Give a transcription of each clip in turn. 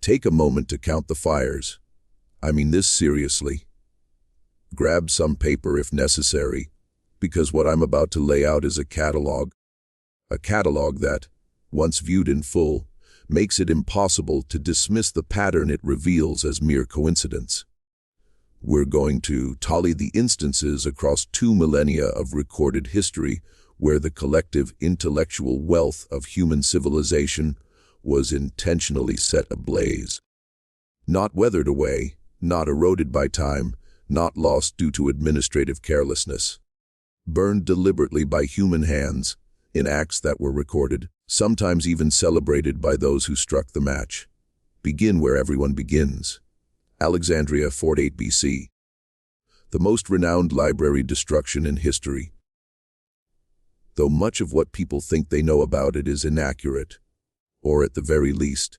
Take a moment to count the fires. I mean this seriously. Grab some paper if necessary, because what I'm about to lay out is a catalog that, once viewed in full, makes it impossible to dismiss the pattern it reveals as mere coincidence. We're going to tally the instances across 2 millennia of recorded history where the collective intellectual wealth of human civilization was intentionally set ablaze. Not weathered away, not eroded by time, not lost due to administrative carelessness. Burned deliberately by human hands, in acts that were recorded, sometimes even celebrated by those who struck the match. Begin where everyone begins. Alexandria, 48 BC. The most renowned library destruction in history. Though much of what people think they know about it is inaccurate, or at the very least,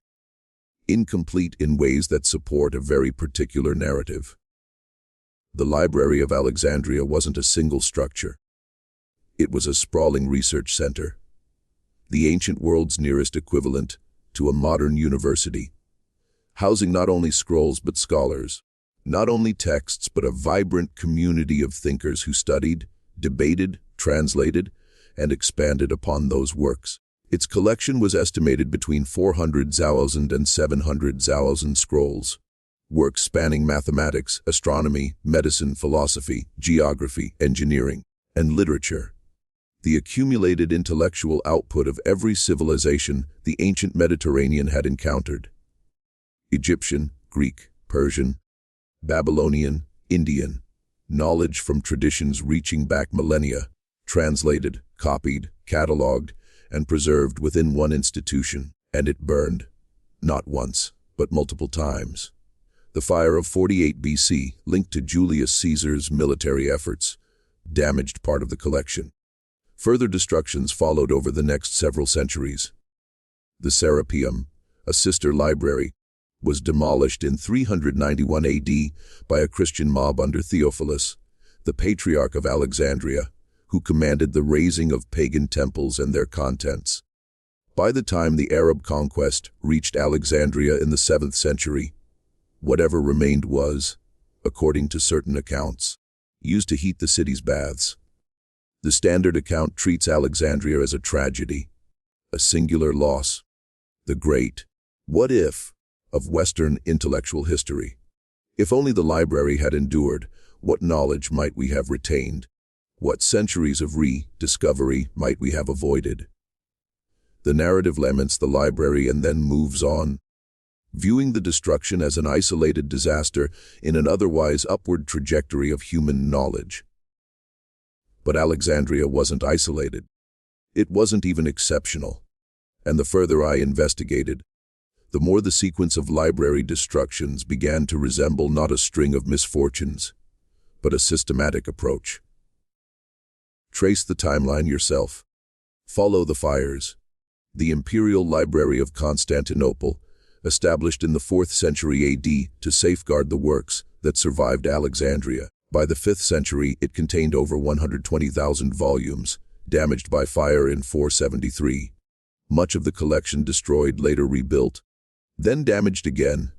incomplete in ways that support a very particular narrative. The Library of Alexandria wasn't a single structure. It was a sprawling research center, the ancient world's nearest equivalent to a modern university, housing not only scrolls but scholars, not only texts but a vibrant community of thinkers who studied, debated, translated, and expanded upon those works. Its collection was estimated between 400,000 and 700,000 scrolls, works spanning mathematics, astronomy, medicine, philosophy, geography, engineering, and literature. The accumulated intellectual output of every civilization the ancient Mediterranean had encountered. Egyptian, Greek, Persian, Babylonian, Indian, knowledge from traditions reaching back millennia, translated, copied, catalogued, and preserved within one institution, and it burned, not once, but multiple times. The fire of 48 BC, linked to Julius Caesar's military efforts, damaged part of the collection. Further destructions followed over the next several centuries. The Serapeum, a sister library, was demolished in 391 AD by a Christian mob under Theophilus, the Patriarch of Alexandria, who commanded the razing of pagan temples and their contents. By the time the Arab conquest reached Alexandria in the 7th century, whatever remained was, according to certain accounts, used to heat the city's baths. The standard account treats Alexandria as a tragedy, a singular loss, the great what if of Western intellectual history. If only the library had endured, what knowledge might we have retained? What centuries of rediscovery might we have avoided? The narrative laments the library and then moves on, viewing the destruction as an isolated disaster in an otherwise upward trajectory of human knowledge. But Alexandria wasn't isolated. It wasn't even exceptional. And the further I investigated, the more the sequence of library destructions began to resemble not a string of misfortunes, but a systematic approach. Trace the timeline yourself. Follow the fires. The Imperial Library of Constantinople, established in the 4th century AD to safeguard the works that survived Alexandria. By the 5th century, it contained over 120,000 volumes, damaged by fire in 473. Much of the collection destroyed, later rebuilt, then damaged again,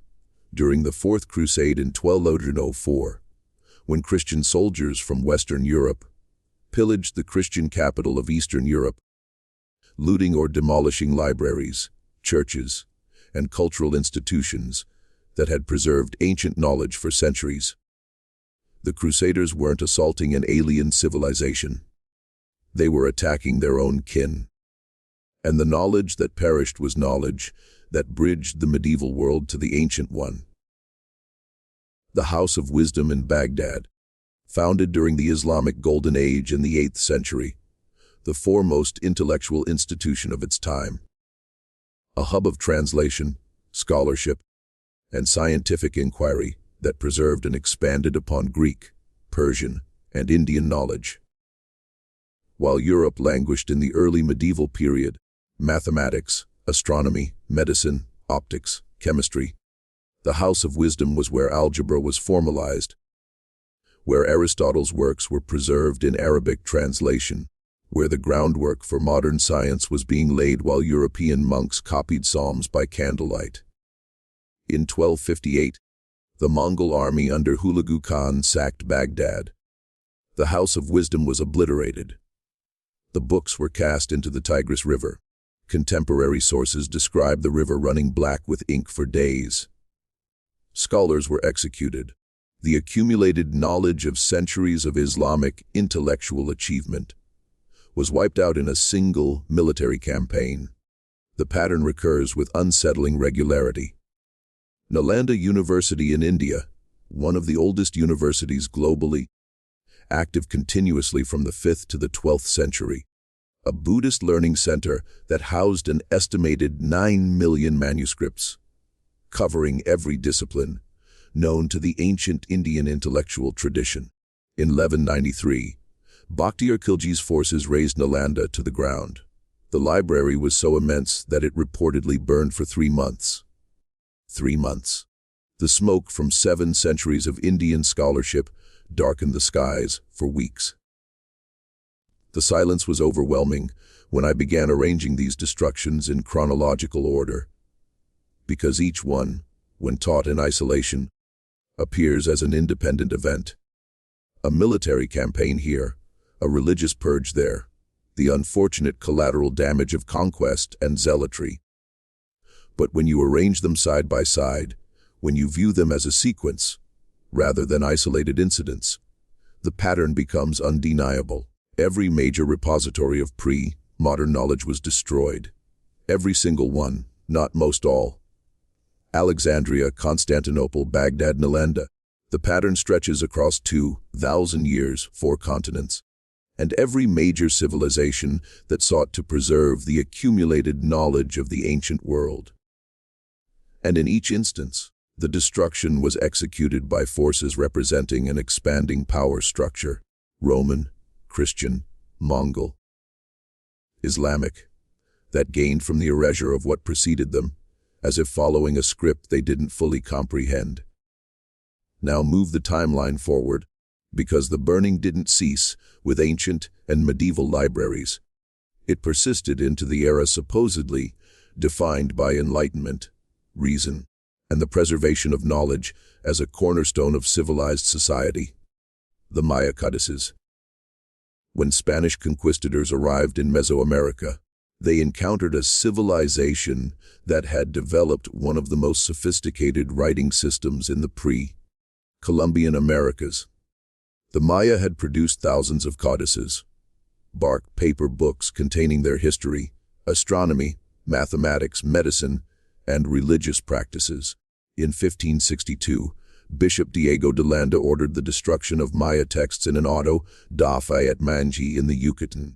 during the Fourth Crusade in 1204, when Christian soldiers from Western Europe pillaged the Christian capital of Eastern Europe, looting or demolishing libraries, churches, and cultural institutions that had preserved ancient knowledge for centuries. The Crusaders weren't assaulting an alien civilization. They were attacking their own kin. And the knowledge that perished was knowledge that bridged the medieval world to the ancient one. The House of Wisdom in Baghdad, founded during the Islamic Golden Age in the 8th century, the foremost intellectual institution of its time. A hub of translation, scholarship, and scientific inquiry that preserved and expanded upon Greek, Persian, and Indian knowledge. While Europe languished in the early medieval period, mathematics, astronomy, medicine, optics, chemistry, the House of Wisdom was where algebra was formalized, where Aristotle's works were preserved in Arabic translation, where the groundwork for modern science was being laid while European monks copied psalms by candlelight. In 1258, the Mongol army under Hulagu Khan sacked Baghdad. The House of Wisdom was obliterated. The books were cast into the Tigris River. Contemporary sources describe the river running black with ink for days. Scholars were executed. The accumulated knowledge of centuries of Islamic intellectual achievement was wiped out in a single military campaign. The pattern recurs with unsettling regularity. Nalanda University in India, one of the oldest universities globally, active continuously from the 5th to the 12th century, a Buddhist learning center that housed an estimated 9 million manuscripts, covering every discipline known to the ancient Indian intellectual tradition. In 1193, Bakhtiyar Khilji's forces razed Nalanda to the ground. The library was so immense that it reportedly burned for 3 months. 3 months. The smoke from 7 centuries of Indian scholarship darkened the skies for weeks. The silence was overwhelming when I began arranging these destructions in chronological order, because each one, when taught in isolation, appears as an independent event. A military campaign here, a religious purge there, the unfortunate collateral damage of conquest and zealotry. But when you arrange them side by side, when you view them as a sequence, rather than isolated incidents, the pattern becomes undeniable. Every major repository of pre-modern knowledge was destroyed. Every single one, not most all. Alexandria, Constantinople, Baghdad, Nalanda. The pattern stretches across 2,000 years, 4 continents, and every major civilization that sought to preserve the accumulated knowledge of the ancient world. And in each instance, the destruction was executed by forces representing an expanding power structure: Roman, Christian, Mongol, Islamic, that gained from the erasure of what preceded them, as if following a script they didn't fully comprehend. Now move the timeline forward, because the burning didn't cease with ancient and medieval libraries. It persisted into the era supposedly defined by enlightenment, reason, and the preservation of knowledge as a cornerstone of civilized society. The Maya Codices. When Spanish conquistadors arrived in Mesoamerica, they encountered a civilization that had developed one of the most sophisticated writing systems in the pre-Columbian Americas. The Maya had produced thousands of codices, bark paper books containing their history, astronomy, mathematics, medicine, and religious practices. In 1562, Bishop Diego de Landa ordered the destruction of Maya texts in an auto-da fe at Manji in the Yucatan.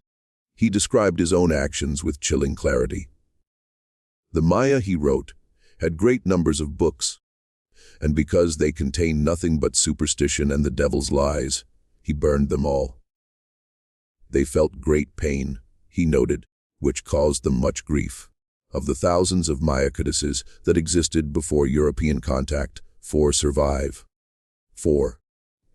He described his own actions with chilling clarity. The Maya, he wrote, had great numbers of books, and because they contained nothing but superstition and the devil's lies, he burned them all. They felt great pain, he noted, which caused them much grief. Of the thousands of Maya codices that existed before European contact, 4 survive. 4.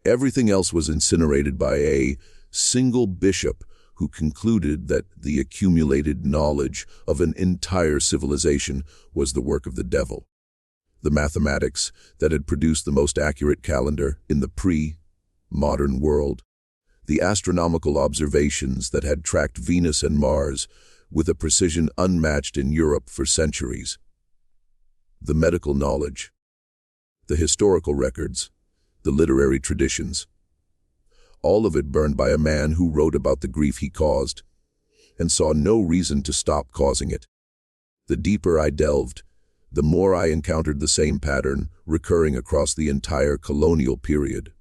Everything else was incinerated by a single bishop who concluded that the accumulated knowledge of an entire civilization was the work of the devil. The mathematics that had produced the most accurate calendar in the pre-modern world, the astronomical observations that had tracked Venus and Mars with a precision unmatched in Europe for centuries, the medical knowledge, the historical records, the literary traditions, all of it burned by a man who wrote about the grief he caused and saw no reason to stop causing it. The deeper I delved, the more I encountered the same pattern recurring across the entire colonial period.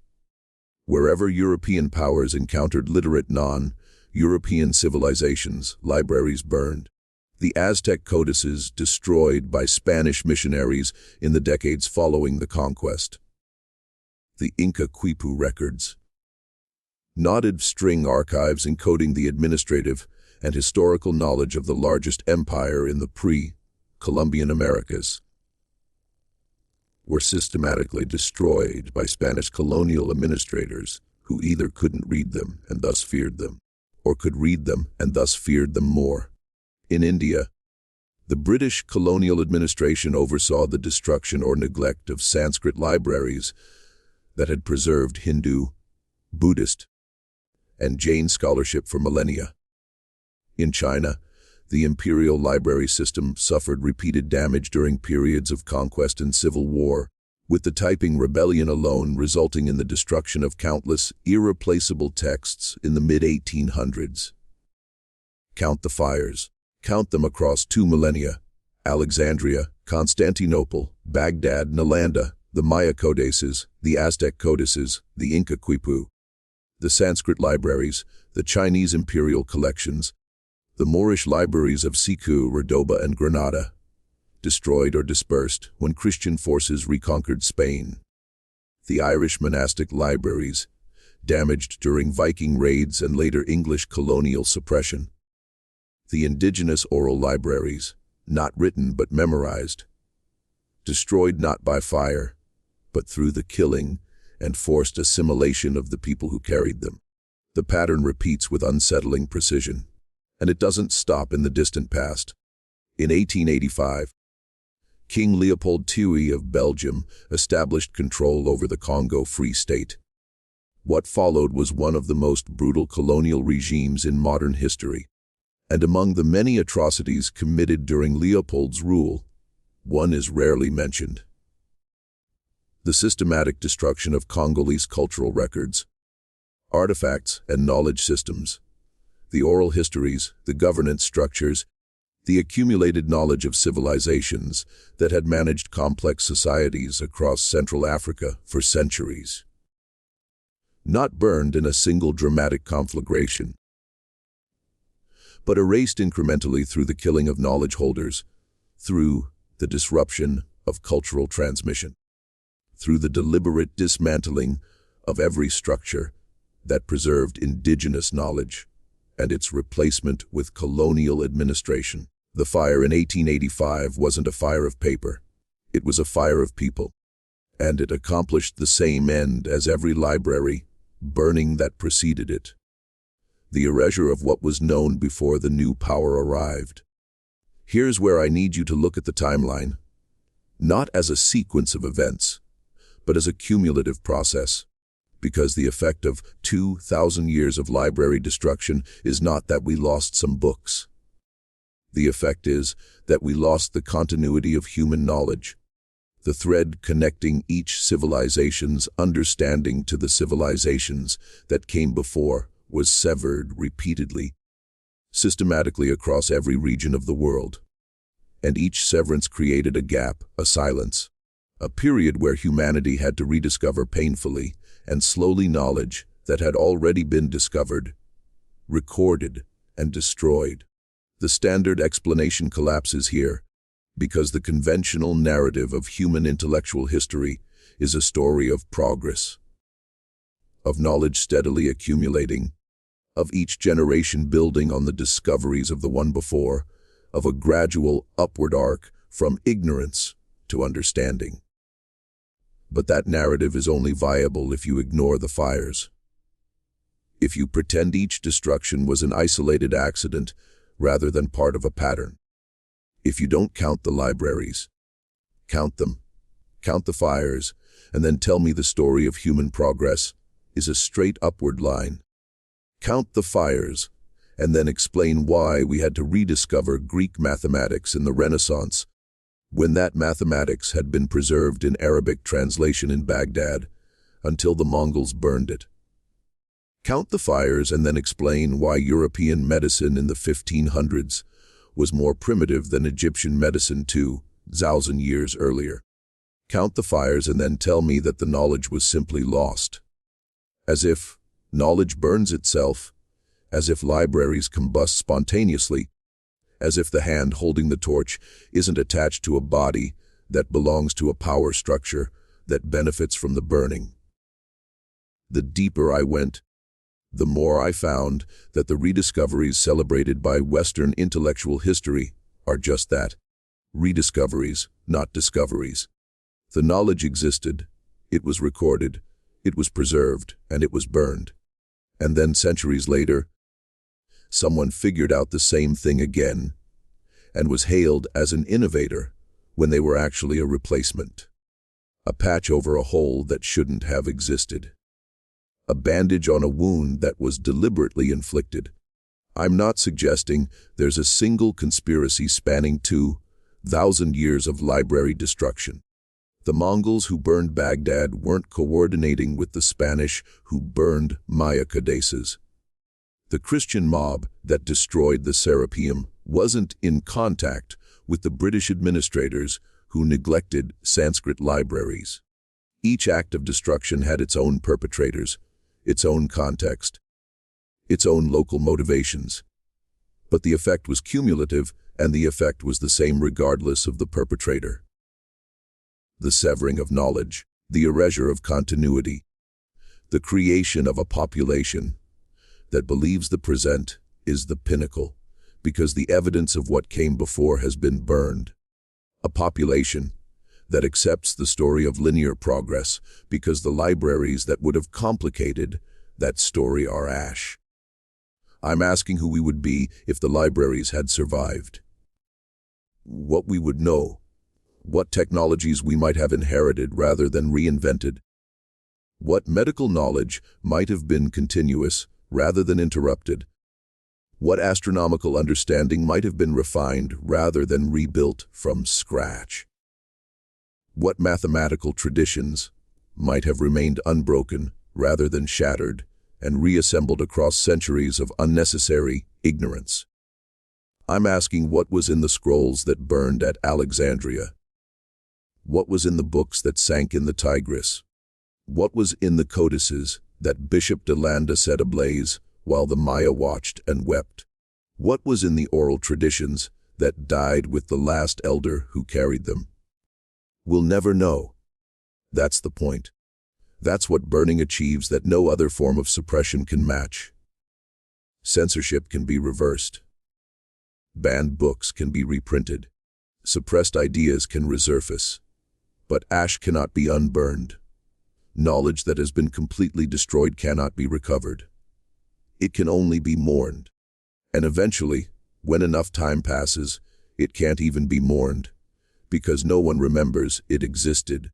Wherever European powers encountered literate non-European civilizations, libraries burned. The Aztec codices destroyed by Spanish missionaries in the decades following the conquest. The Inca Quipu records. Knotted string archives encoding the administrative and historical knowledge of the largest empire in the pre-Columbian Americas were systematically destroyed by Spanish colonial administrators who either couldn't read them and thus feared them, or could read them and thus feared them more. In India, The British colonial administration oversaw the destruction or neglect of Sanskrit libraries that had preserved Hindu, Buddhist, and Jain scholarship for millennia. In China, the imperial library system suffered repeated damage during periods of conquest and civil war, with the Taiping Rebellion alone resulting in the destruction of countless, irreplaceable texts in the mid-1800s. Count the fires. Count them across 2 millennia. Alexandria, Constantinople, Baghdad, Nalanda, the Maya Codices, the Aztec Codices, the Inca Quipu, the Sanskrit libraries, the Chinese imperial collections, the Moorish libraries of Siku, Cordoba, and Granada, destroyed or dispersed when Christian forces reconquered Spain. The Irish monastic libraries, damaged during Viking raids and later English colonial suppression. The indigenous oral libraries, not written but memorized, destroyed not by fire, but through the killing and forced assimilation of the people who carried them. The pattern repeats with unsettling precision, and it doesn't stop in the distant past. In 1885, King Leopold II of Belgium established control over the Congo Free State. What followed was one of the most brutal colonial regimes in modern history. And among the many atrocities committed during Leopold's rule, one is rarely mentioned: the systematic destruction of Congolese cultural records, artifacts and knowledge systems, the oral histories, the governance structures, the accumulated knowledge of civilizations that had managed complex societies across Central Africa for centuries. Not burned in a single dramatic conflagration, but erased incrementally through the killing of knowledge holders, through the disruption of cultural transmission, through the deliberate dismantling of every structure that preserved indigenous knowledge and its replacement with colonial administration. The fire in 1885 wasn't a fire of paper. It was a fire of people, and it accomplished the same end as every library burning that preceded it: the erasure of what was known before the new power arrived. Here's where I need you to look at the timeline, not as a sequence of events, but as a cumulative process, because the effect of 2,000 years of library destruction is not that we lost some books. The effect is that we lost the continuity of human knowledge, the thread connecting each civilization's understanding to the civilizations that came before was severed repeatedly, systematically across every region of the world. And each severance created a gap, a silence, a period where humanity had to rediscover painfully and slowly knowledge that had already been discovered, recorded, and destroyed. The standard explanation collapses here, because the conventional narrative of human intellectual history is a story of progress, of knowledge steadily accumulating, of each generation building on the discoveries of the one before, of a gradual upward arc from ignorance to understanding. But that narrative is only viable if you ignore the fires. If you pretend each destruction was an isolated accident rather than part of a pattern. If you don't count the libraries, count them, count the fires, and then tell me the story of human progress is a straight upward line. Count the fires, and then explain why we had to rediscover Greek mathematics in the Renaissance, when that mathematics had been preserved in Arabic translation in Baghdad until the Mongols burned it. Count the fires and then explain why European medicine in the 1500s was more primitive than Egyptian medicine 2,000 years earlier. Count the fires and then tell me that the knowledge was simply lost. As if knowledge burns itself, as if libraries combust spontaneously, as if the hand holding the torch isn't attached to a body that belongs to a power structure that benefits from the burning. The deeper I went, the more I found that the rediscoveries celebrated by Western intellectual history are just that, rediscoveries, not discoveries. The knowledge existed, it was recorded, it was preserved, and it was burned. And then centuries later, someone figured out the same thing again, and was hailed as an innovator when they were actually a replacement. A patch over a hole that shouldn't have existed. A bandage on a wound that was deliberately inflicted. I'm not suggesting there's a single conspiracy spanning 2,000 years of library destruction. The Mongols who burned Baghdad weren't coordinating with the Spanish who burned Maya Codices. The Christian mob that destroyed the Serapeum wasn't in contact with the British administrators who neglected Sanskrit libraries. Each act of destruction had its own perpetrators, its own context, its own local motivations. But the effect was cumulative, and the effect was the same regardless of the perpetrator. The severing of knowledge, the erasure of continuity, the creation of a population that believes the present is the pinnacle, because the evidence of what came before has been burned. A population that accepts the story of linear progress because the libraries that would have complicated that story are ash. I'm asking who we would be if the libraries had survived. What we would know. What technologies we might have inherited rather than reinvented. What medical knowledge might have been continuous rather than interrupted. What astronomical understanding might have been refined rather than rebuilt from scratch. What mathematical traditions might have remained unbroken rather than shattered and reassembled across centuries of unnecessary ignorance. I'm asking what was in the scrolls that burned at Alexandria. What was in the books that sank in the Tigris? What was in the Codices that Bishop Nalanda set ablaze while the Maya watched and wept? What was in the oral traditions that died with the last elder who carried them? We'll never know. That's the point. That's what burning achieves that no other form of suppression can match. Censorship can be reversed. Banned books can be reprinted. Suppressed ideas can resurface. But ash cannot be unburned. Knowledge that has been completely destroyed cannot be recovered. It can only be mourned. And eventually, when enough time passes, it can't even be mourned, because no one remembers it existed.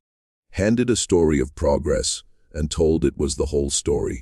Handed a story of progress and told it was the whole story.